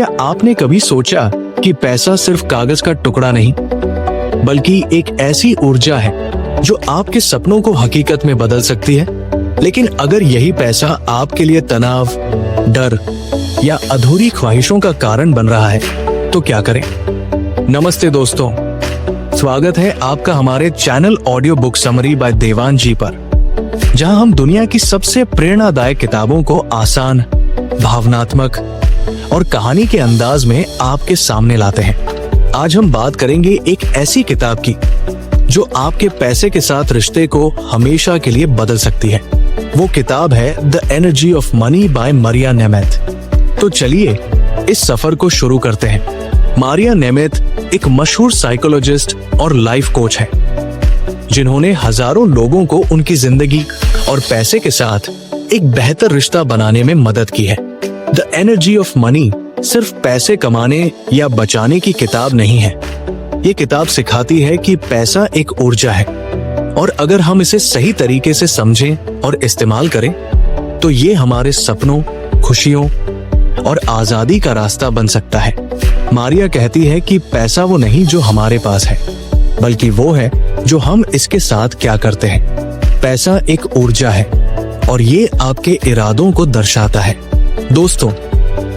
क्या आपने कभी सोचा कि पैसा सिर्फ कागज का टुकड़ा नहीं, बल्कि एक ऐसी ऊर्जा है जो आपके सपनों को हकीकत में बदल सकती है? लेकिन अगर यही पैसा आपके लिए तनाव, डर या अधूरी ख्वाहिशों का कारण बन रहा है तो क्या करें? नमस्ते दोस्तों, स्वागत है आपका हमारे channel audio book summary by Dewan ji पर, जहां हम दुनिया की सबसे प्रेरणादायक किताबों को आसान, भावनात्मक और कहानी के अंदाज में आपके सामने लाते हैं। आज हम बात करेंगे एक ऐसी किताब की जो आपके पैसे के साथ रिश्ते को हमेशा के लिए बदल सकती है। वो किताब है the energy of money by Maria Nemeth. तो चलिए इस सफर को शुरू करते हैं। मारिया नेमेथ एक मशहूर साइकोलॉजिस्ट और लाइफ कोच है, जिन्होंने हजारों लोगों को उनकी जिंदगी और पैसे के साथ एक बेहतर रिश्ता बनाने में मदद की है। द एनर्जी ऑफ मनी सिर्फ पैसे कमाने या बचाने की किताब नहीं है। ये किताब सिखाती है कि पैसा एक ऊर्जा है, और अगर हम इसे सही तरीके से समझें और इस्तेमाल करें तो ये हमारे सपनों, खुशियों और आजादी का रास्ता बन सकता है। मारिया कहती है कि पैसा वो नहीं जो हमारे पास है, बल्कि वो है जो हम इसके साथ क्या करते हैं। पैसा एक ऊर्जा है और ये आपके इरादों को दर्शाता है। दोस्तों,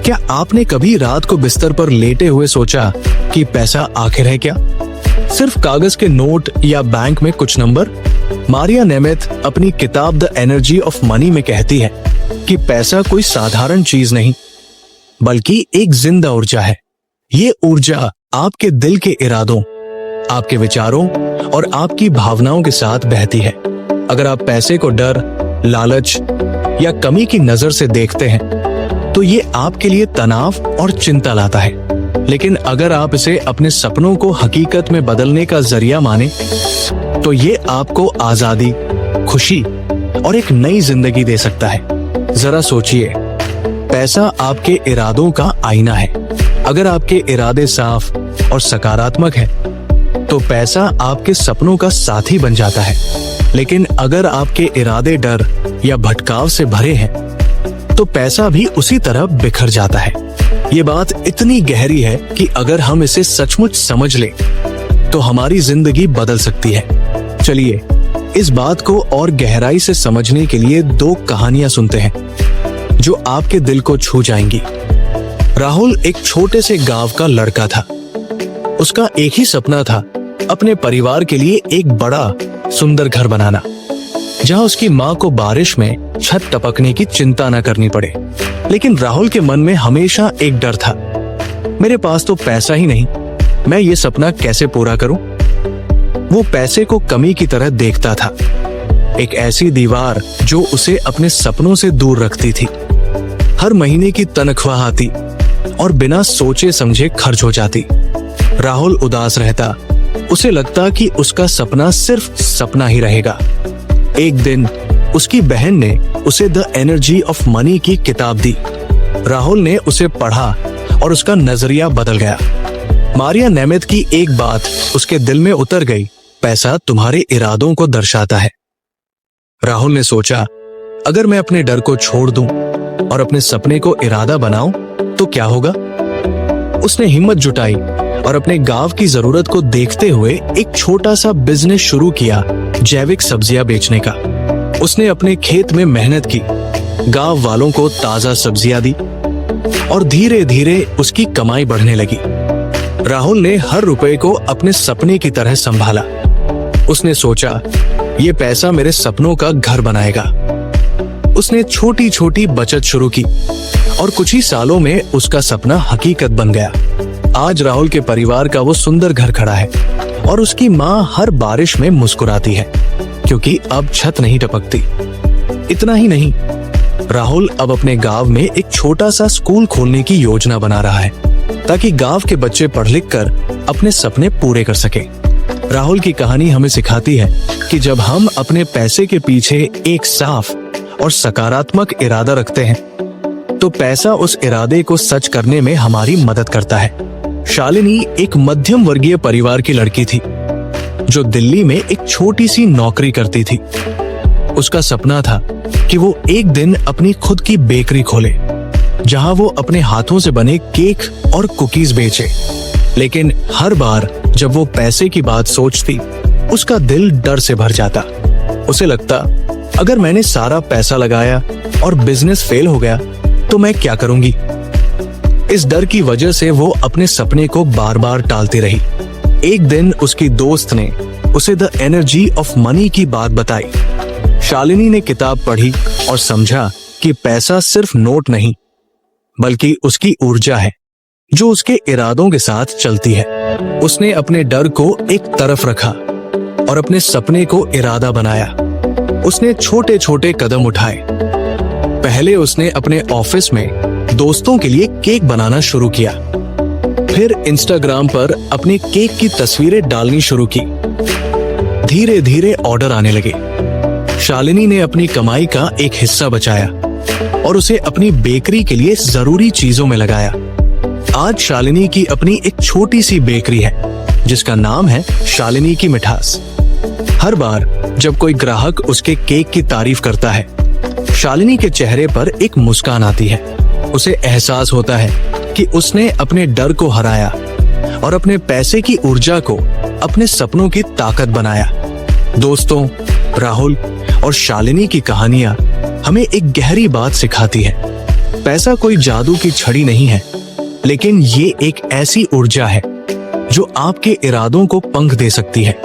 क्या आपने कभी रात को बिस्तर पर लेटे हुए सोचा कि पैसा आखिर है क्या? सिर्फ कागज के नोट या बैंक में कुछ नंबर? मारिया नेमेथ अपनी किताब द एनर्जी ऑफ मनी में कहती है कि पैसा कोई साधारण चीज नहीं, बल्कि एक जिंदा ऊर्जा है। ये ऊर्जा आपके दिल के इरादों, आपके विचारों और आपकी भावनाओं के साथ बहती है। अगर आप पैसे को डर, लालच या कमी की नजर से देखते हैं तो ये आपके लिए तनाव और चिंता लाता है। लेकिन अगर आप इसे अपने सपनों को हकीकत में बदलने का जरिया माने तो ये आपको आजादी, खुशी और एक नई जिंदगी दे सकता है। जरा सोचिए, पैसा आपके इरादों का आईना है। अगर आपके इरादे साफ और सकारात्मक है तो पैसा आपके सपनों का साथी बन जाता है। लेकिन अगर आपके इरादे डर या भटकाव से भरे हैं तो पैसा भी उसी तरह बिखर जाता है। ये बात इतनी गहरी है कि अगर हम इसे सचमुच समझ लें तो हमारी जिंदगी बदल सकती है। चलिए इस बात को और गहराई से समझने के लिए दो कहानियां सुनते हैं जो आपके दिल को छू जाएंगी। राहुल एक छोटे से गांव का लड़का था। उसका एक ही सपना था, अपने परिवार के लिए एक बड़ा सुंदर घर बनाना, जहां उसकी माँ को बारिश में छत टपकने की चिंता न करनी पड़े। लेकिन राहुल के मन में हमेशा एक डर था, मेरे पास तो पैसा ही नहीं, मैं ये सपना कैसे पूरा करूं? वो पैसे को कमी की तरह देखता था, एक ऐसी दीवार जो उसे अपने सपनों से दूर रखती थी। हर महीने की तनख्वाह आती और बिना सोचे समझे खर्च हो जाती। राहुल उदास रहता, उसे लगता कि उसका सपना सिर्फ सपना ही रहेगा। एक दिन उसकी बहन ने उसे द एनर्जी ऑफ मनी की किताब दी। राहुल ने उसे पढ़ा और उसका नजरिया बदल गया। मारिया नेमेथ की एक बात उसके दिल में उतर गई, पैसा तुम्हारे इरादों को दर्शाता है। राहुल ने सोचा, अगर मैं अपने डर को छोड़ दूं और अपने सपने को इरादा बनाऊं तो क्या होगा? उसने हिम्मत जुटाई और अपने गांव की जरूरत को देखते हुए एक छोटा सा बिजनेस शुरू किया, जैविक सब्जियां बेचने का। उसने अपने खेत में मेहनत की, गांव वालों को ताजा सब्जियां दी और धीरे धीरे उसकी कमाई बढ़ने लगी। राहुल ने हर रुपए को अपने सपने की तरह संभाला। उसने सोचा, ये पैसा मेरे सपनों का घर बनाएगा। उसने छोटी छोटी बचत शुरू की और कुछ ही सालों में उसका सपना हकीकत बन गया। आज राहुल के परिवार का वो सुंदर घर खड़ा है और उसकी माँ हर बारिश में मुस्कुराती है, क्योंकि अब छत नहीं टपकती। इतना ही नहीं, राहुल अब अपने गांव में एक छोटा सा स्कूल खोलने की योजना बना रहा है, ताकि गांव के बच्चे पढ़ लिख कर अपने सपने पूरे कर सके। राहुल की कहानी हमें सिखाती है कि जब हम अपने पैसे के पीछे एक साफ और सकारात्मक इरादा रखते हैं तो पैसा उस इरादे को सच करने में हमारी मदद करता है। शालिनी एक मध्यम वर्गीय परिवार की लड़की थी जो दिल्ली में एक छोटी सी नौकरी करती थी। उसका सपना था कि वो एक दिन अपनी खुद की बेकरी खोले, जहां वो अपने हाथों से बने केक और कुकीज बेचे। लेकिन हर बार जब वो पैसे की बात सोचती, उसका दिल डर से भर जाता। उसे लगता, अगर मैंने सारा पैसा लगाया और बिजनेस फेल हो गया तो मैं क्या करूंगी। इस डर की वजह से वो अपने सपने को बार बार टालती रही। एक दिन उसकी दोस्त ने उसे द एनर्जी ऑफ मनी की बात बताई। शालिनी ने किताब पढ़ी और समझा कि पैसा सिर्फ नोट नहीं, बल्कि उसकी ऊर्जा है जो उसके इरादों के साथ चलती है। उसने अपने डर को एक तरफ रखा और अपने सपने को इरादा बनाया। उसने छोटे छोटे कदम उठाए। पहले उसने अपने ऑफिस में दोस्तों के लिए केक बनाना शुरू किया। फिर इंस्टाग्राम पर अपने केक की तस्वीरें डालनी शुरू की। धीरे धीरे ऑर्डर आने लगे। शालिनी ने अपनी कमाई का एक हिस्सा बचाया और उसे अपनी बेकरी के लिए जरूरी चीजों में लगाया। आज शालिनी की अपनी एक छोटी सी बेकरी है जिसका नाम है शालिनी की मिठास। हर बार जब कोई ग्राहक उसके केक की तारीफ करता है, शालिनी के चेहरे पर एक मुस्कान आती है। उसे एहसास होता है कि उसने अपने डर को हराया और अपने पैसे की ऊर्जा को अपने सपनों की ताकत बनाया। दोस्तों, राहुल और शालिनी की कहानियां हमें एक गहरी बात सिखाती है। पैसा कोई जादू की छड़ी नहीं है, लेकिन ये एक ऐसी ऊर्जा है जो आपके इरादों को पंख दे सकती है।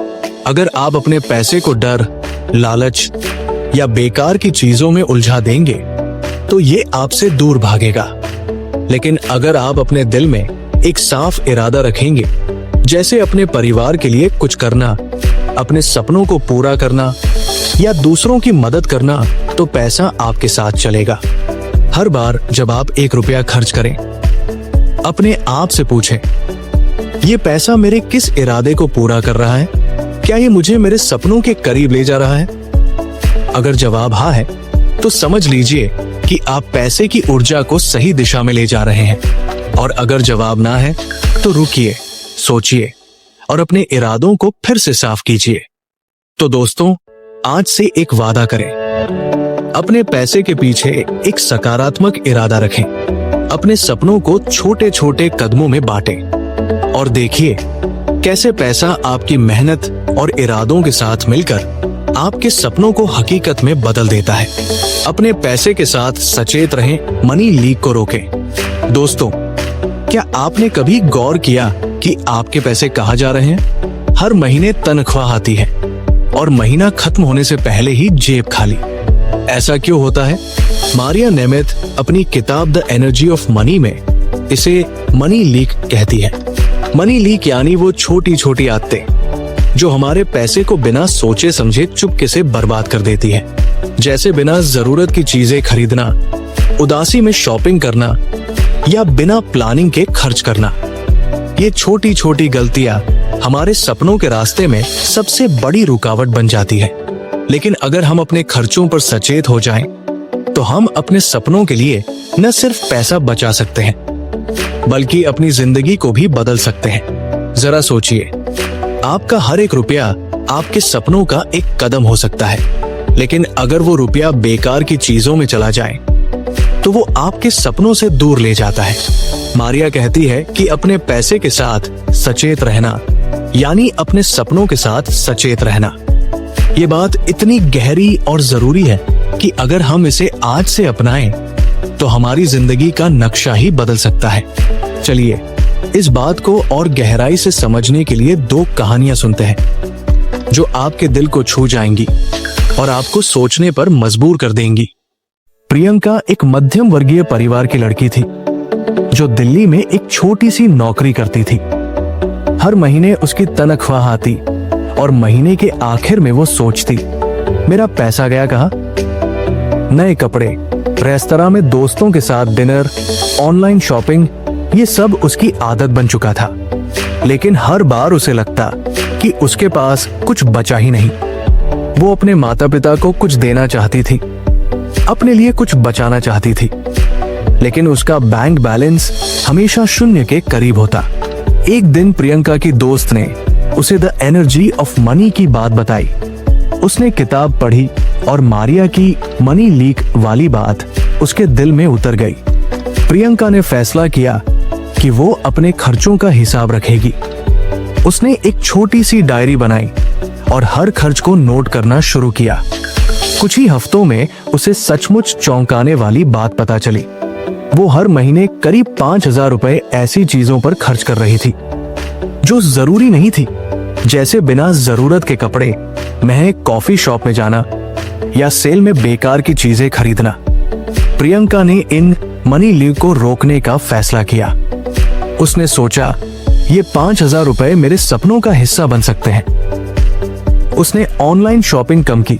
अगर आप अपने पैसे को डर, लालच या बेकार की चीजों में उलझा देंगे तो ये आपसे दूर भागेगा। लेकिन अगर आप अपने दिल में एक साफ इरादा रखेंगे, जैसे अपने परिवार के लिए कुछ करना, अपने सपनों को पूरा करना या दूसरों की मदद करना, तो पैसा आपके साथ चलेगा। हर बार जब आप 1 रुपया खर्च करें, अपने आप से पूछें, ये पैसा मेरे किस इरादे को पूरा कर रहा है? क्या ये मुझे मेरे सपनों के करीब ले जा रहा है? अगर जवाब हाँ है, तो समझ लीजिए कि आप पैसे की ऊर्जा को सही दिशा में ले जा रहे हैं। और अगर जवाब ना है, तो रुकिए, सोचिए और अपने इरादों को फिर से साफ कीजिए। तो दोस्तों, आज से एक वादा करें, अपने पैसे के पीछे एक सकारात्मक इरादा रखें। अपने सपनों को छोटे छोटे कदमों में बांटें और देखिए कैसे पैसा आपकी मेहनत और इरादों के साथ मिलकर आपके सपनों को हकीकत में बदल देता है। अपने पैसे के साथ सचेत रहें, मनी लीक को रोकें। दोस्तों, क्या आपने कभी गौर किया कि आपके पैसे कहाँ जा रहे हैं? हर महीने तनख्वाह आती है और महीना खत्म होने से पहले ही जेब खाली। ऐसा क्यों होता है? मारिया नेमिथ अपनी किताब द एनर्जी ऑफ मनी में इसे मनी लीक कहती है। मनी लीक यानी वो छोटी छोटी आदतें जो हमारे पैसे को बिना सोचे समझे चुपके से बर्बाद कर देती है। जैसे बिना जरूरत की चीजें खरीदना, उदासी में शॉपिंग करना या बिना प्लानिंग के खर्च करना। ये छोटी छोटी गलतियां हमारे सपनों के रास्ते में सबसे बड़ी रुकावट बन जाती है। लेकिन अगर हम अपने खर्चों पर सचेत हो जाएं, तो हम अपने सपनों के लिए न सिर्फ पैसा बचा सकते हैं, बल्कि अपनी जिंदगी को भी बदल सकते हैं। जरा सोचिए, आपका हर एक रुपया आपके सपनों का एक कदम हो सकता है। लेकिन अगर वो रुपया बेकार की चीजों में चला जाए, तो वो आपके सपनों से दूर ले जाता है। मारिया कहती है कि अपने पैसे के साथ सचेत रहना यानी अपने सपनों के साथ सचेत रहना। ये बात इतनी गहरी और जरूरी है कि अगर हम इसे आज से अपनाएं, तो हमारी जिंदगी का नक्शा ही बदल सकता है। चलिए, इस बात को और गहराई से समझने के लिए 2 कहानियां सुनते हैं जो आपके दिल को छू जाएंगी और आपको सोचने पर मजबूर कर देंगी। प्रियंका एक मध्यम वर्गीय परिवार की लड़की थी जो दिल्ली में एक छोटी सी नौकरी करती थी। हर महीने उसकी तनख्वाह आती और महीने के आखिर में वो सोचती, मेरा पैसा गया कहाँ? नए कपड़े, रेस्तरां में दोस्तों के साथ डिनर, ऑनलाइन शॉपिंग, ये सब उसकी आदत बन चुका था। लेकिन हर बार उसे लगता कि उसके पास कुछ बचा ही नहीं। वो अपने माता पिता को कुछ देना चाहती थी, अपने लिए कुछ बचाना चाहती थी, लेकिन उसका बैंक बैलेंस हमेशा शून्य के करीब होता। एक दिन प्रियंका की दोस्त ने उसे द एनर्जी ऑफ मनी की बात बताई। उसने किताब पढ़ी और मारिया की मनी लीक वाली बात उसके दिल में उतर गई। प्रियंका ने फैसला किया कि वो अपने खर्चों का हिसाब रखेगी। उसने एक छोटी सी डायरी बनाई और हर खर्च को नोट करना शुरू किया। कुछ ही हफ्तों में उसे सचमुच चौंकाने वाली बात पता चली। वो हर महीने करीब 5,000 रुपए ऐसी चीजों पर खर्च कर रही थी जो जरूरी नहीं थी, जैसे बिना जरूरत के कपड़े, महंगे कॉफी शॉप में जाना या सेल में बेकार की चीजें खरीदना। प्रियंका ने इन मनी लीक को रोकने का फैसला किया। उसने सोचा, ये 5,000 रुपए मेरे सपनों का हिस्सा बन सकते हैं। उसने ऑनलाइन शॉपिंग कम की,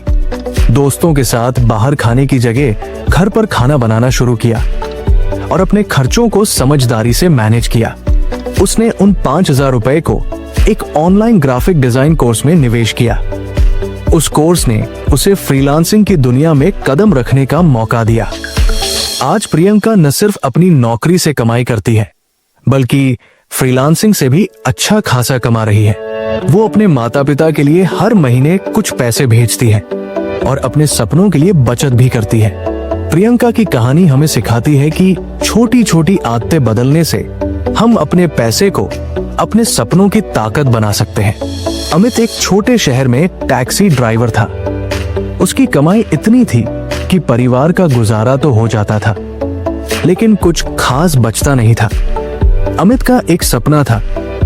दोस्तों के साथ बाहर खाने की जगह घर पर खाना बनाना शुरू किया और अपने खर्चों को समझदारी से मैनेज किया। उसने उन 5,000 रुपए को एक ऑनलाइन ग्राफिक डिजाइन कोर्स में निवेश किया। उस कोर्स ने उसे फ्रीलांसिंग की दुनिया में कदम रखने का मौका दिया। आज प्रियंका न सिर्फ अपनी नौकरी से कमाई करती है, बल्कि फ्रीलांसिंग से भी अच्छा खासा कमा रही है। वो अपने माता पिता के लिए हर महीने कुछ पैसे भेजती है और अपने सपनों के लिए बचत भी करती है। प्रियंका की कहानी हमें सिखाती है कि छोटी छोटी आदतें बदलने से हम अपने पैसे को अपने सपनों की ताकत बना सकते हैं। अमित एक छोटे शहर में टैक्सी ड्राइवर था। उसकी कमाई इतनी थी कि परिवार का गुजारा तो हो जाता था, लेकिन कुछ खास बचता नहीं था। अमित का एक सपना था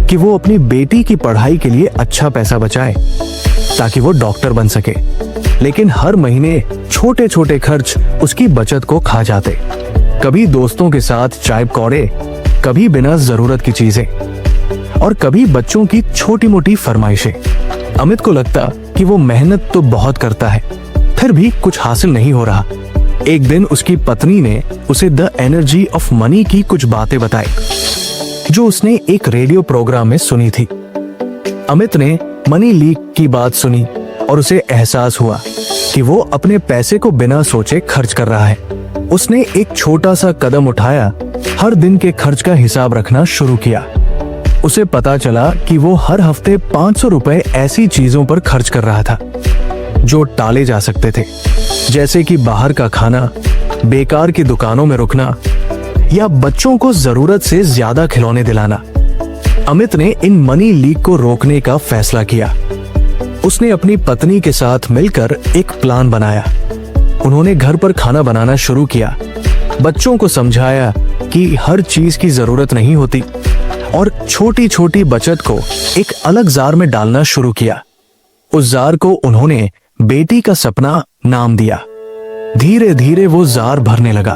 कि वो अपनी बेटी की पढ़ाई के लिए अच्छा पैसा बचाए ताकि वो डॉक्टर बन सके, लेकिन हर महीने छोटे छोटे खर्च उसकी बचत को खा जाते। कभी दोस्तों के साथ चाय पकौड़े, कभी बिना जरूरत की चीजें और कभी बच्चों की छोटी मोटी फरमाइशें। अमित को लगता कि वो मेहनत तो बहुत करता है, फिर भी कुछ हासिल नहीं हो रहा। एक दिन उसकी पत्नी ने उसे द एनर्जी ऑफ मनी की कुछ बातें बताई जो उसने एक रेडियो प्रोग्राम में सुनी थी। अमित ने मनी लीक की बात सुनी और उसे एहसास हुआ कि वो अपने पैसे को बिना सोचे खर्च कर रहा है। उसने एक छोटा सा कदम उठाया, हर दिन के खर्च का हिसाब रखना शुरू किया। उसे पता चला कि वो हर हफ्ते 500 रुपए ऐसी चीजों पर खर्च कर रहा था जो टाले जा सकते थे, जैसे कि बाहर का खाना, बेकार की दुकानों में रुकना या बच्चों को जरूरत से ज्यादा खिलौने दिलाना। अमित ने इन मनी लीक को रोकने का फैसला किया। उसने अपनी पत्नी के साथ मिलकर एक प्लान बनाया। उन्होंने घर पर खाना बनाना शुरू किया, बच्चों को समझाया कि हर चीज की जरूरत नहीं होती और छोटी छोटी बचत को एक अलग जार में डालना शुरू किया। उस जार को उन्होंने बेटी का सपना नाम दिया। धीरे धीरे वो जार भरने लगा।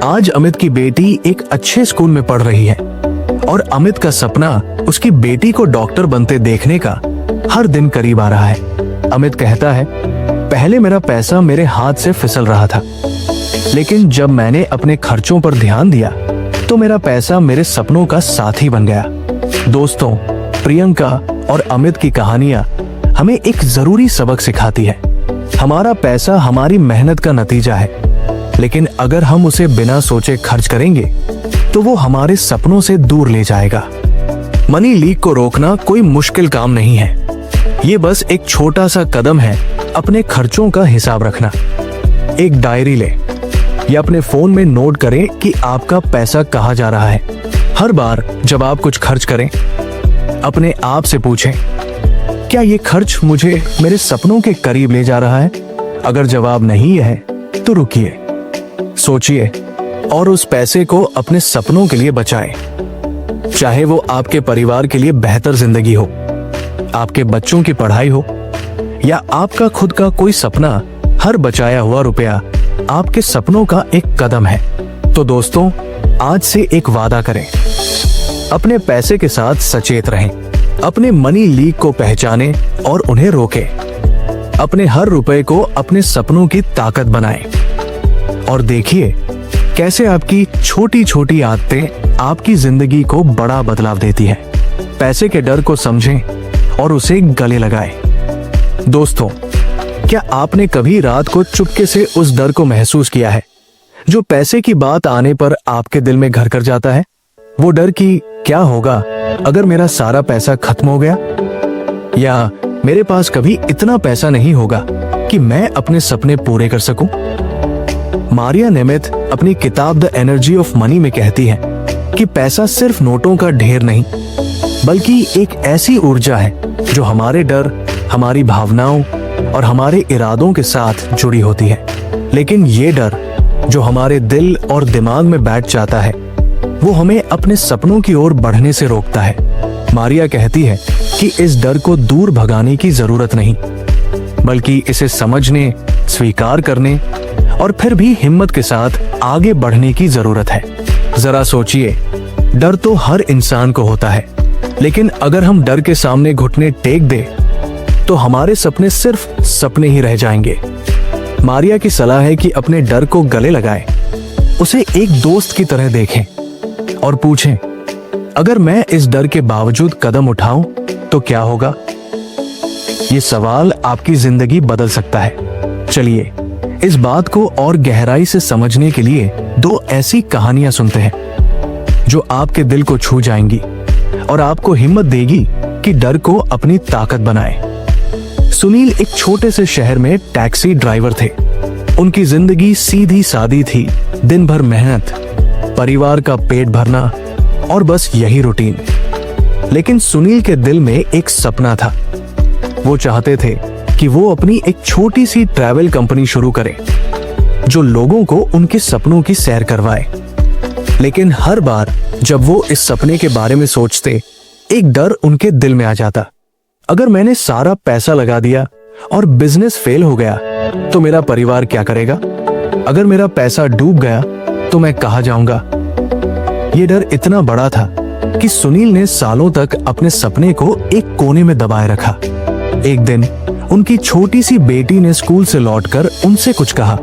आज अमित की बेटी एक अच्छे स्कूल में पढ़ रही है और अमित का सपना उसकी बेटी को डॉक्टर बनते देखने का हर दिन करीब आ रहा है। अमित कहता है, पहले मेरा पैसा मेरे हाथ से फिसल रहा था, लेकिन जब मैंने अपने खर्चों पर ध्यान दिया तो मेरा पैसा मेरे सपनों का साथी बन गया। दोस्तों, प्रियंका और अमित की कहानियां हमें एक जरूरी सबक सिखाती है। हमारा पैसा हमारी मेहनत का नतीजा है, लेकिन अगर हम उसे बिना सोचे खर्च करेंगे तो वो हमारे सपनों से दूर ले जाएगा। मनी लीक को रोकना कोई मुश्किल काम नहीं है, ये बस एक छोटा सा कदम है अपने खर्चों का हिसाब रखना। एक डायरी ले या अपने फोन में नोट करें कि आपका पैसा कहाँ जा रहा है। हर बार जब आप कुछ खर्च करें, अपने आप से पूछें, क्या ये खर्च मुझे मेरे सपनों के करीब ले जा रहा है? अगर जवाब नहीं है तो रुकिए, सोचिए और उस पैसे को अपने सपनों के लिए बचाएं। चाहे वो आपके परिवार के लिए बेहतर जिंदगी हो, आपके बच्चों की पढ़ाई हो या आपका खुद का कोई सपना, हर बचाया हुआ रुपया आपके सपनों का एक कदम है। तो दोस्तों, आज से एक वादा करें, अपने पैसे के साथ सचेत रहें, अपने मनी लीक को पहचानें और उन्हें रोकें। अपने हर रुपए को अपने सपनों की ताकत बनाएं और देखिए कैसे आपकी छोटी छोटी आदतें आपकी जिंदगी को बड़ा बदलाव देती है। पैसे के डर को समझें और उसे गले लगाएं। दोस्तों, क्या आपने कभी रात को चुपके से उस डर को महसूस किया है जो पैसे की बात आने पर आपके दिल में घर कर जाता है? वो डर कि क्या होगा अगर मेरा सारा पैसा खत्म हो गया, या मेरे पास कभी इतना पैसा नहीं होगा कि मैं अपने सपने पूरे कर सकूं। मारिया नेमिथ अपनी किताब द एनर्जी ऑफ मनी में कहती है कि पैसा सिर्फ नोटों का ढेर नहीं, बल्कि एक ऐसी ऊर्जा है जो हमारे डर, हमारी भावनाओं और हमारे इरादों के साथ जुड़ी होती है। लेकिन ये डर जो हमारे दिल और दिमाग में बैठ जाता है, वो हमें अपने सपनों की ओर बढ़ने से रोकता है। मारिया कहती है कि इस डर को दूर भगाने की जरूरत नहीं, बल्कि इसे समझने, स्वीकार करने और फिर भी हिम्मत के साथ आगे बढ़ने की जरूरत है। जरा सोचिए, डर तो हर इंसान को होता है, लेकिन अगर हम डर के सामने घुटने टेक दे तो हमारे सपने सिर्फ सपने ही रह जाएंगे। मारिया की सलाह है कि अपने डर को गले लगाएं, उसे एक दोस्त की तरह देखें और पूछें, अगर मैं इस डर के बावजूद कदम उठाऊं तो क्या होगा? ये सवाल आपकी जिंदगी बदल सकता है। चलिए इस बात को और गहराई से समझने के लिए दो ऐसी कहानियां सुनते हैं जो आपके दिल को छू जाएंगी और आपको हिम्मत देगी कि डर को अपनी ताकत बनाए। सुनील एक छोटे से शहर में टैक्सी ड्राइवर थे। उनकी जिंदगी सीधी सादी थी, दिन भर मेहनत, परिवार का पेट भरना और बस यही रूटीन। लेकिन सुनील के दिल में एक सपना था। वो चाहते थे कि वो अपनी एक छोटी सी ट्रैवल कंपनी शुरू करें जो लोगों को उनके सपनों की सैर करवाए। लेकिन हर बार जब वो इस सपने के बारे में सोचते, एक डर उनके दिल में आ जाता। अगर मैंने सारा पैसा लगा दिया और बिजनेस फेल हो गया तो मेरा परिवार क्या करेगा? अगर मेरा पैसा डूब गया तो मैं कहाँ जाऊंगा? ये डर इतना बड़ा था कि सुनील ने सालों तक अपने सपने को एक कोने में दबाए रखा। एक दिन उनकी छोटी सी बेटी ने स्कूल से लौटकर उनसे कुछ कहा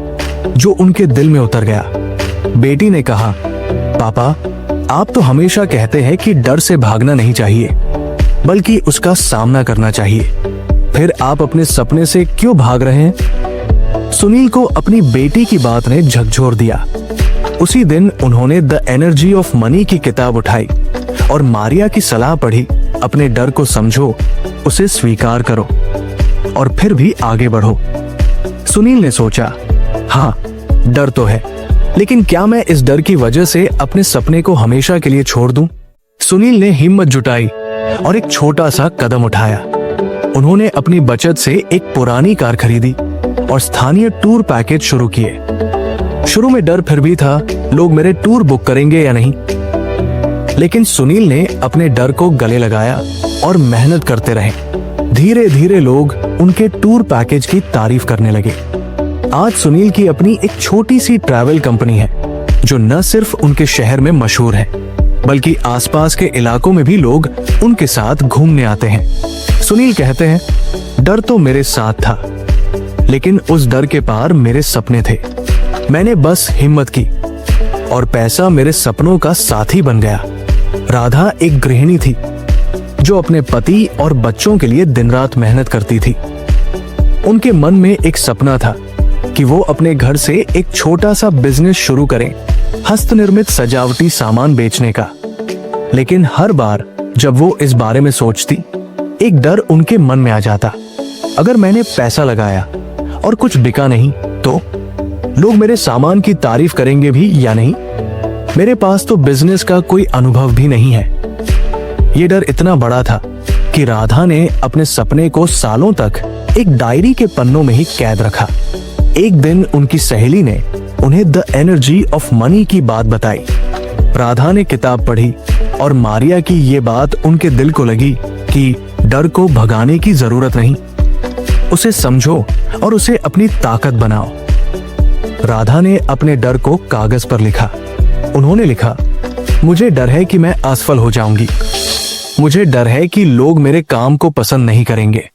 जो उनके दिल में उतर गया। बेटी ने कहा, पापा, आप तो हमेशा कहते हैं कि डर से भागना नहीं चाहिए, बल्कि उसका सामना करना चाहिए। फिर आप अपने सपने से क्यों भाग रहे हैं? सुनील को अपनी बेटी की बात ने झकझोर दिया। उसी दिन उन्होंने द एनर्जी ऑफ मनी की किताब उठाई और मारिया की सलाह पढ़ी। अपने डर को समझो, उसे स्वीकार करो और फिर भी आगे बढ़ो। सुनील ने सोचा, हाँ, डर तो है, लेकिन क्या मैं इस डर की वजह से अपने सपने को हमेशा के लिए छोड़ दूं? सुनील ने हिम्मत जुटाई और एक छोटा सा कदम उठाया। उन्होंने अपनी बचत से एक पुरानी कार खरीदी और स्थानीय टूर पैकेज शुरू किए। शुरू में डर फिर भी था, लोग मेरे टूर बुक करेंगे या नहीं। लेकिन सुनील ने अपने डर को गले लगाया और मेहनत करते रहे। धीरे धीरे लोग उनके टूर पैकेज की तारीफ करने लगे। आज सुनील की अपनी एक छोटी सी ट्रैवल कंपनी है जो न सिर्फ उनके शहर में मशहूर है, बल्कि आसपास के इलाकों में भी लोग उनके साथ घूमने आते हैं। सुनील कहते हैं, डर तो मेरे साथ था, लेकिन उस डर के पार मेरे सपने थे। मैंने बस हिम्मत की और पैसा मेरे सपनों का साथी बन गया। राधा एक गृहिणी थी जो अपने पति और बच्चों के लिए दिन रात मेहनत करती थी। उनके मन में एक सपना था कि वो अपने घर से एक छोटा सा बिजनेस शुरू करें, हस्तनिर्मित सजावटी सामान बेचने का। लेकिन हर बार जब वो इस बारे में सोचती, एक डर उनके मन में आ जाता। अगर मैंने पैसा लगाया और कुछ बिका नहीं तो लोग मेरे सामान की तारीफ करेंगे भी या नहीं? मेरे पास तो बिजनेस का कोई अनुभव भी नहीं है। ये डर इतना बड़ा था कि राधा ने अपने सपने को सालों तक एक डायरी के पन्नों में ही कैद रखा। एक दिन उनकी सहेली ने उन्हें द एनर्जी ऑफ मनी की बात बताई। राधा ने किताब पढ़ी और मारिया की ये बात उनके दिल को लगी कि डर को भगाने की जरूरत नहीं, उसे समझो और उसे अपनी ताकत बनाओ। राधा ने अपने डर को कागज पर लिखा। उन्होंने लिखा, मुझे डर है कि मैं असफल हो जाऊंगी। मुझे डर है कि लोग मेरे काम को पसंद नहीं करेंगे।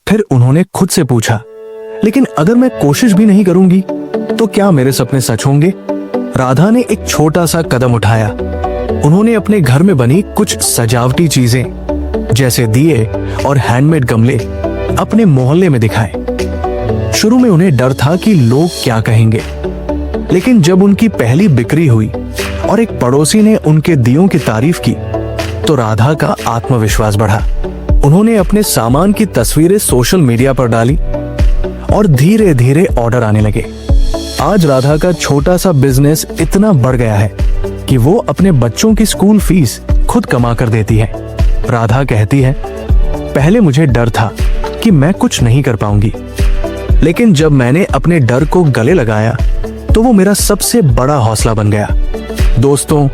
फिर उन्होंने खुद से पूछा, लेकिन अगर मैं कोशिश भी नहीं करूंगी तो क्या मेरे सपने सच होंगे? राधा ने एक छोटा सा कदम उठाया। उन्होंने अपने घर में बनी कुछ सजावटी चीजें जैसे दिए और हैंडमेड गमले अपने मोहल्ले में दिखाए। शुरू में उन्हें डर था कि लोग क्या कहेंगे, लेकिन जब उनकी पहली बिक्री हुई और एक पड़ोसी ने उनके दियों की तारीफ की तो राधा का आत्मविश्वास बढ़ा। उन्होंने अपने सामान की तस्वीरें सोशल मीडिया पर डाली और धीरे धीरे ऑर्डर आने लगे। आज राधा का छोटा सा बिजनेस इतना बढ़ गया है कि वो अपने बच्चों की स्कूल फीस खुद कमा कर देती है। राधा कहती है, पहले मुझे डर था कि मैं कुछ नहीं कर पाऊंगी, लेकिन जब मैंने अपने डर को गले लगाया तो वो मेरा सबसे बड़ा हौसला बन गया। दोस्तों,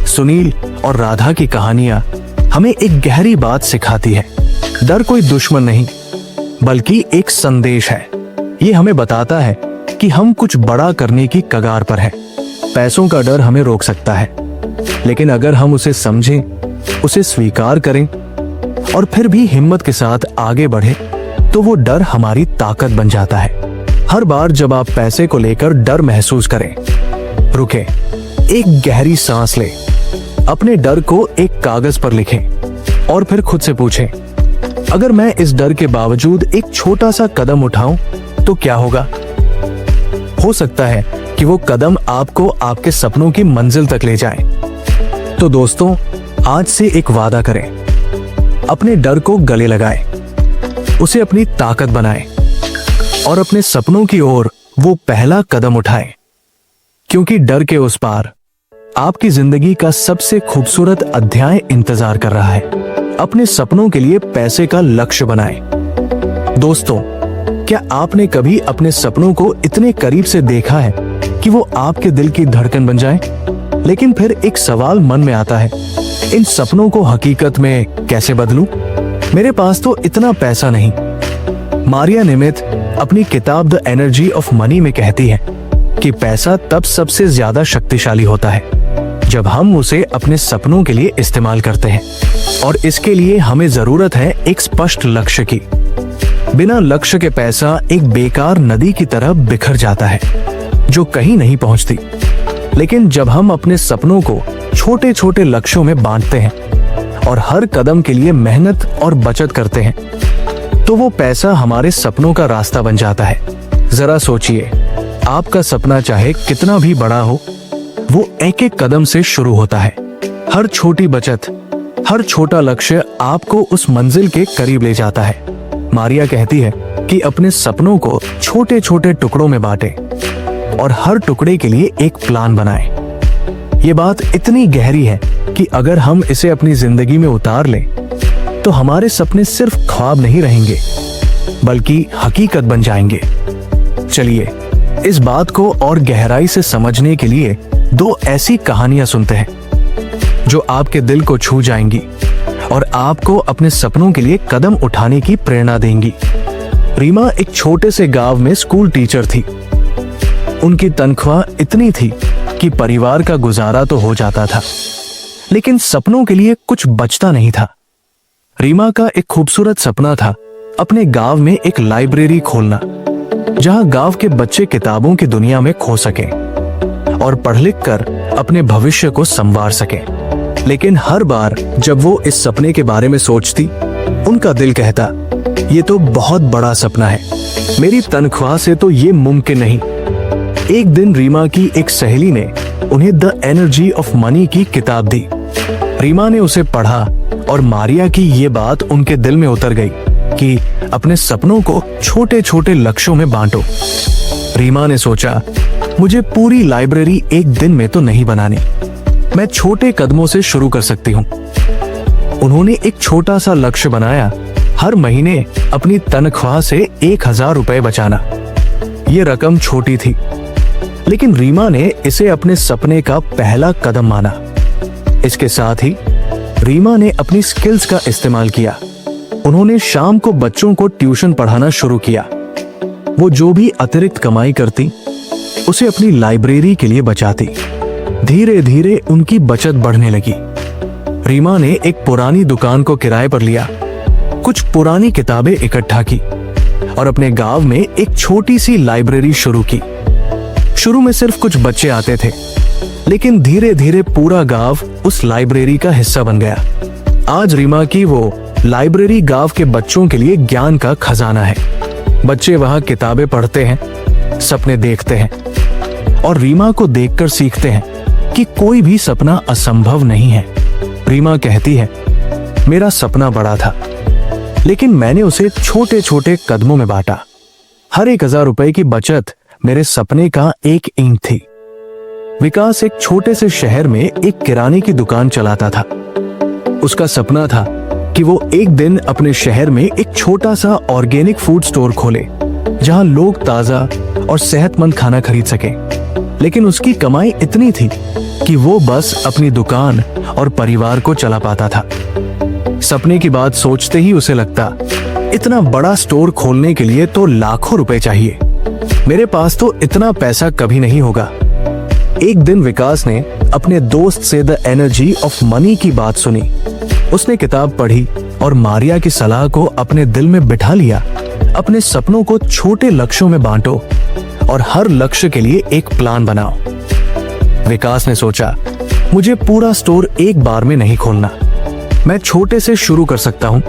सुनील और राधा की कहानियां हमें एक गहरी बात सिखाती है। डर कोई दुश्मन नहीं, बल्कि एक संदेश है। ये हमें बताता है कि हम कुछ बड़ा करने की कगार पर हैं। पैसों का डर हमें रोक सकता है, लेकिन अगर हम उसे समझें, उसे स्वीकार करें और फिर भी हिम्मत के साथ आगे बढ़े, तो वो डर हमारी ताकत बन जाता है। हर बार जब आप पैसे को लेकर डर महसूस करें, रुके, एक गहरी सांस लें, अपने डर को एक कागज पर लिखें और फिर खुद से पूछें, अगर मैं इस डर के बावजूद एक छोटा सा कदम उठाऊं तो क्या होगा? हो सकता है कि वो कदम आपको आपके सपनों की मंजिल तक ले जाए। तो दोस्तों, आज से एक वादा करें, अपने डर को गले लगाएं, उसे अपनी ताकत बनाएं और अपने सपनों की ओर वो पहला कदम उठाएं, क्योंकि डर के उस पार आपकी जिंदगी का सबसे खूबसूरत अध्याय इंतजार कर रहा है। अपने सपनों के लिए पैसे का लक्ष्य बनाएं। दोस्तों, क्या आपने कभी अपने सपनों को इतने करीब से देखा है कि वो आपके दिल की धड़कन बन जाए? लेकिन फिर एक सवाल मन में आता है, इन सपनों को हकीकत में कैसे बदलूं? मेरे पास तो इतना पैसा नहीं। मारिया निमित अपनी किताब द एनर्जी ऑफ मनी में कहती है कि पैसा तब सबसे ज्यादा शक्तिशाली होता है जब हम उसे अपने सपनों के लिए इस्तेमाल करते हैं, और इसके लिए हमें जरूरत है एक स्पष्ट लक्ष्य की। बिना लक्ष्य के पैसा एक बेकार नदी की तरह बिखर जाता है जो कहीं नहीं पहुंचती। लेकिन जब हम अपने सपनों को छोटे छोटे लक्ष्यों में बांटते हैं और हर कदम के लिए मेहनत और बचत करते हैं, तो वो पैसा हमारे सपनों का रास्ता बन जाता है। जरा सोचिए, आपका सपना चाहे कितना भी बड़ा हो, वो एक एक कदम से शुरू होता है। हर छोटी बचत, हर छोटा लक्ष्य आपको उस मंजिल के करीब ले जाता है। मारिया कहती है कि अपने सपनों को छोटे छोटे टुकड़ों में बांटें और हर टुकड़े के लिए एक प्लान बनाएं। ये बात इतनी गहरी है कि अगर हम इसे अपनी जिंदगी में उतार लें, तो हमारे सपने सिर्फ ख्वाब नहीं रहेंगे, बल्कि हकीकत बन जाएंगे। चलिए, इस बात को और गहराई से समझने के लिए दो ऐसी कहानियां सुनते हैं जो आपके दिल को छू जाएंगी और आपको अपने सपनों के लिए कदम उठाने की प्रेरणा देंगी। रीमा एक छोटे से गांव में स्कूल टीचर थी। उनकी तनख्वाह इतनी थी कि परिवार का गुजारा तो हो जाता था, लेकिन सपनों के लिए कुछ बचता नहीं था। रीमा का एक खूबसूरत सपना था अपने गांव में एक लाइब्रेरी खोलना, जहां गांव के बच्चे किताबों की दुनिया में खो सकें और पढ़ लिख कर अपने भविष्य को संवार सकें। लेकिन हर बार जब वो इस सपने के बारे में सोचती, उनका दिल कहता, ये तो बहुत बड़ा सपना है, मेरी तनख्वाह से तो ये मुमकिन नहीं। एक दिन रीमा की एक सहेली ने उन्हें द एनर्जी ऑफ मनी की किताब दी। रीमा ने उसे पढ़ा और मारिया की ये बात उनके दिल में उतर गई कि अपने सपनों को छोटे छोटे लक्ष्यों में बांटो। रीमा ने सोचा, मुझे पूरी लाइब्रेरी एक दिन में तो नहीं बनानी, मैं छोटे कदमों से शुरू कर सकती हूँ। उन्होंने एक छोटा सा लक्ष्य बनाया, हर महीने अपनी तनख्वाह से 1000 रुपए बचाना। ये रकम छोटी थी, लेकिन रीमा ने इसे अपने सपने का पहला कदम माना। इसके साथ ही रीमा ने अपनी स्किल्स का इस्तेमाल किया। उन्होंने शाम को बच्चों को ट्यूशन पढ़ाना शुरू किया। वो जो भी अतिरिक्त कमाई करती, उसे अपनी लाइब्रेरी के लिए बचाती। धीरे धीरे उनकी बचत बढ़ने लगी। रीमा ने एक पुरानी दुकान को किराए पर लिया, कुछ पुरानी किताबें इकट्ठा की और अपने गांव में एक छोटी सी लाइब्रेरी शुरू की। शुरू में सिर्फ कुछ बच्चे आते थे, लेकिन धीरे धीरे पूरा गांव उस लाइब्रेरी का हिस्सा बन गया। आज रीमा की वो लाइब्रेरी गांव के बच्चों के लिए ज्ञान का खजाना है। बच्चे वहां किताबें पढ़ते हैं, सपने देखते हैं और रीमा को देखकर सीखते हैं कि कोई भी सपना असंभव नहीं है। रीमा कहती है, मेरा सपना बड़ा था, लेकिन मैंने उसे छोटे छोटे कदमों में बांटा। हर 1000 रुपए की बचत मेरे सपने का एक ईंट थी। विकास एक छोटे से शहर में एक किराने की दुकान चलाता था। उसका सपना था कि वो एक दिन अपने शहर में एक छोटा सा ऑर्गेनिक फूड स्टोर खोले, जहां लोग ताजा और सेहतमंद खाना खरीद सकें। लेकिन उसकी कमाई इतनी थी कि वो बस अपनी दुकान और परिवार को चला पाता था। सपने की बात सोचते ही उसे लगता, इतना बड़ा स्टोर खोलने के लिए तो लाखों रुपए चाहिए, मेरे पास तो इतना पैसा कभी नहीं होगा। एक दिन विकास ने अपने दोस्त से द एनर्जी ऑफ मनी की बात सुनी। उसने किताब पढ़ी और मारिया की सलाह को अपने दिल में बिठा लिया। अपने सपनों को छोटे लक्ष्यों में बांटो और हर लक्ष्य के लिए एक प्लान बनाओ। विकास ने सोचा, मुझे पूरा स्टोर एक बार में नहीं खोलना, मैं छोटे से शुरू कर सकता हूं।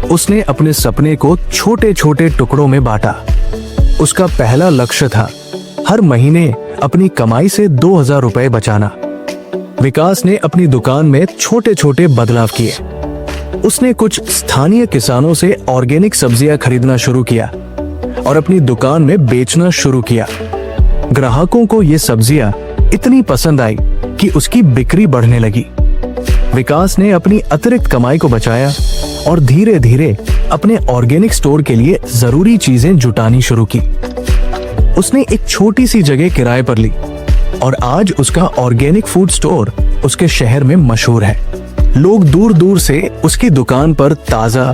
उसने अपने सपने को छोटे छोटे टुकड़ों में बांटा। उसका पहला लक्ष्य था हर महीने अपनी कमाई से 2000 रुपए बचाना। विकास ने अपनी दुकान में छोटे छोटे बदलाव किए। उसने कुछ स्थानीय किसानों से ऑर्गेनिक सब्जियां खरीदना शुरू किया और अपनी दुकान में बेचना शुरू किया। ग्राहकों को ये सब्जियां इतनी पसंद आई कि उसकी बिक्री बढ़ने लगी। विकास ने अपनी अतिरिक्त कमाई को बचाया और धीरे धीरे अपने ऑर्गेनिक स्टोर के लिए जरूरी चीजें जुटानी शुरू की। उसने एक छोटी सी जगह किराए पर ली और आज उसका ऑर्गेनिक फूड स्टोर उसके शहर में मशहूर है। लोग दूर दूर से उसकी दुकान पर ताजा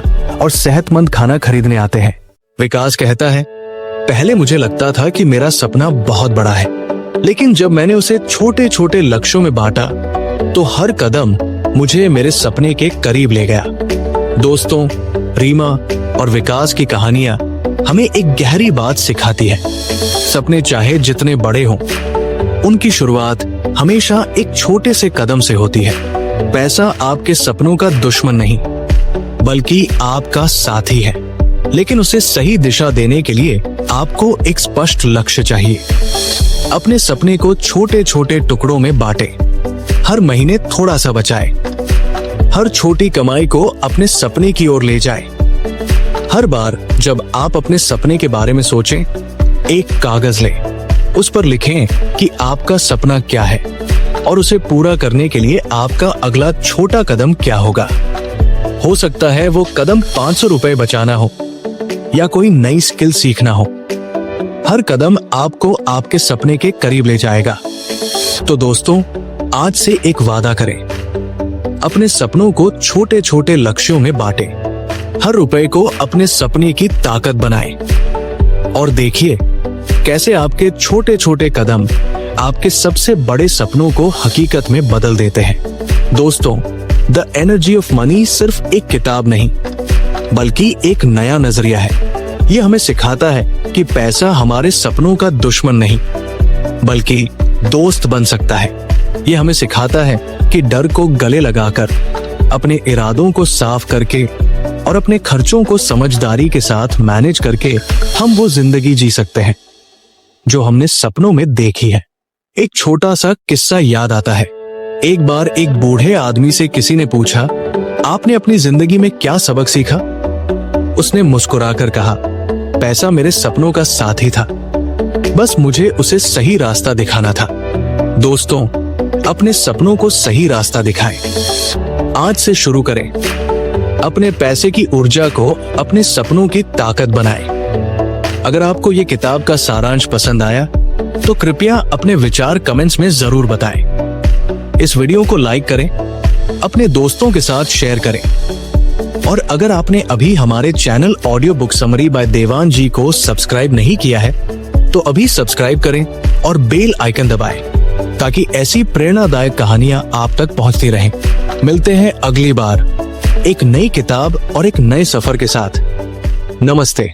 और सेहतमंद खाना खरीदने आते हैं। विकास कहता है, पहले मुझे लगता था कि मेरा सपना बहुत बड़ा है, लेकिन जब मैंने उसे छोटे छोटे लक्ष्यों में बांटा तो हर कदम मुझे मेरे सपने के करीब ले गया। दोस्तों, रीमा और विकास की कहानियां हमें एक गहरी बात सिखाती है। सपने चाहे जितने बड़े हों, उनकी शुरुआत हमेशा एक छोटे से कदम से होती है। पैसा आपके सपनों का दुश्मन नहीं, बल्कि आपका साथी है, लेकिन उसे सही दिशा देने के लिए आपको एक स्पष्ट लक्ष्य चाहिए। अपने सपने को छोटे छोटे टुकड़ों में बांटे, हर महीने थोड़ा सा बचाए, हर छोटी कमाई को अपने सपने की ओर ले जाए। हर बार जब आप अपने सपने के बारे में सोचें, एक कागज लें, उस पर लिखें कि आपका सपना क्या है और उसे पूरा करने के लिए आपका अगला छोटा कदम क्या होगा। हो सकता है वो कदम 500 रुपए बचाना हो या कोई नई स्किल सीखना हो। हर कदम आपको आपके सपने के करीब ले जाएगा। तो दोस्तों, आज से एक वादा करें, अपने सपनों को छोटे छोटे लक्ष्यों में बांटें, हर रुपए को अपने सपने की ताकत बनाएं और देखिए कैसे आपके छोटे छोटे कदम आपके सबसे बड़े सपनों को हकीकत में बदल देते हैं। दोस्तों, द एनर्जी ऑफ मनी सिर्फ एक किताब नहीं, बल्कि एक नया नजरिया है। यह हमें सिखाता है कि पैसा हमारे सपनों का दुश्मन नहीं, बल्कि दोस्त बन सकता है। यह हमें सिखाता है कि डर को गले लगाकर, अपने इरादों को साफ करके और अपने खर्चों को समझदारी के साथ मैनेज करके हम वो जिंदगी जी सकते हैं जो हमने सपनों में देखी है। एक छोटा सा किस्सा याद आता है। एक बार एक बूढ़े आदमी से किसी ने पूछा, आपने अपनी जिंदगी में क्या सबक सीखा? उसने मुस्कुराकर कहा, पैसा मेरे सपनों का साथी था, बस मुझे उसे सही रास्ता दिखाना था। दोस्तों, अपने सपनों को सही रास्ता दिखाएं। आज से शुरू करें। अपने पैसे की ऊर्जा को अपने सपनों की ताकत बनाएं। अगर आपको ये किताब का सारांश पसंद आया तो कृपया अपने विचार कमेंट्स में जरूर बताएं। इस वीडियो को लाइक करें, अपने दोस्तों के साथ शेयर करें और अगर आपने अभी हमारे channel audio book summary by Dewan ji को सब्सक्राइब नहीं किया है तो अभी सब्सक्राइब करें और बेल आइकन दबाएं ताकि ऐसी प्रेरणादायक कहानियां आप तक पहुंचती रहें। मिलते हैं अगली बार एक नई किताब और एक नए सफर के साथ। नमस्ते।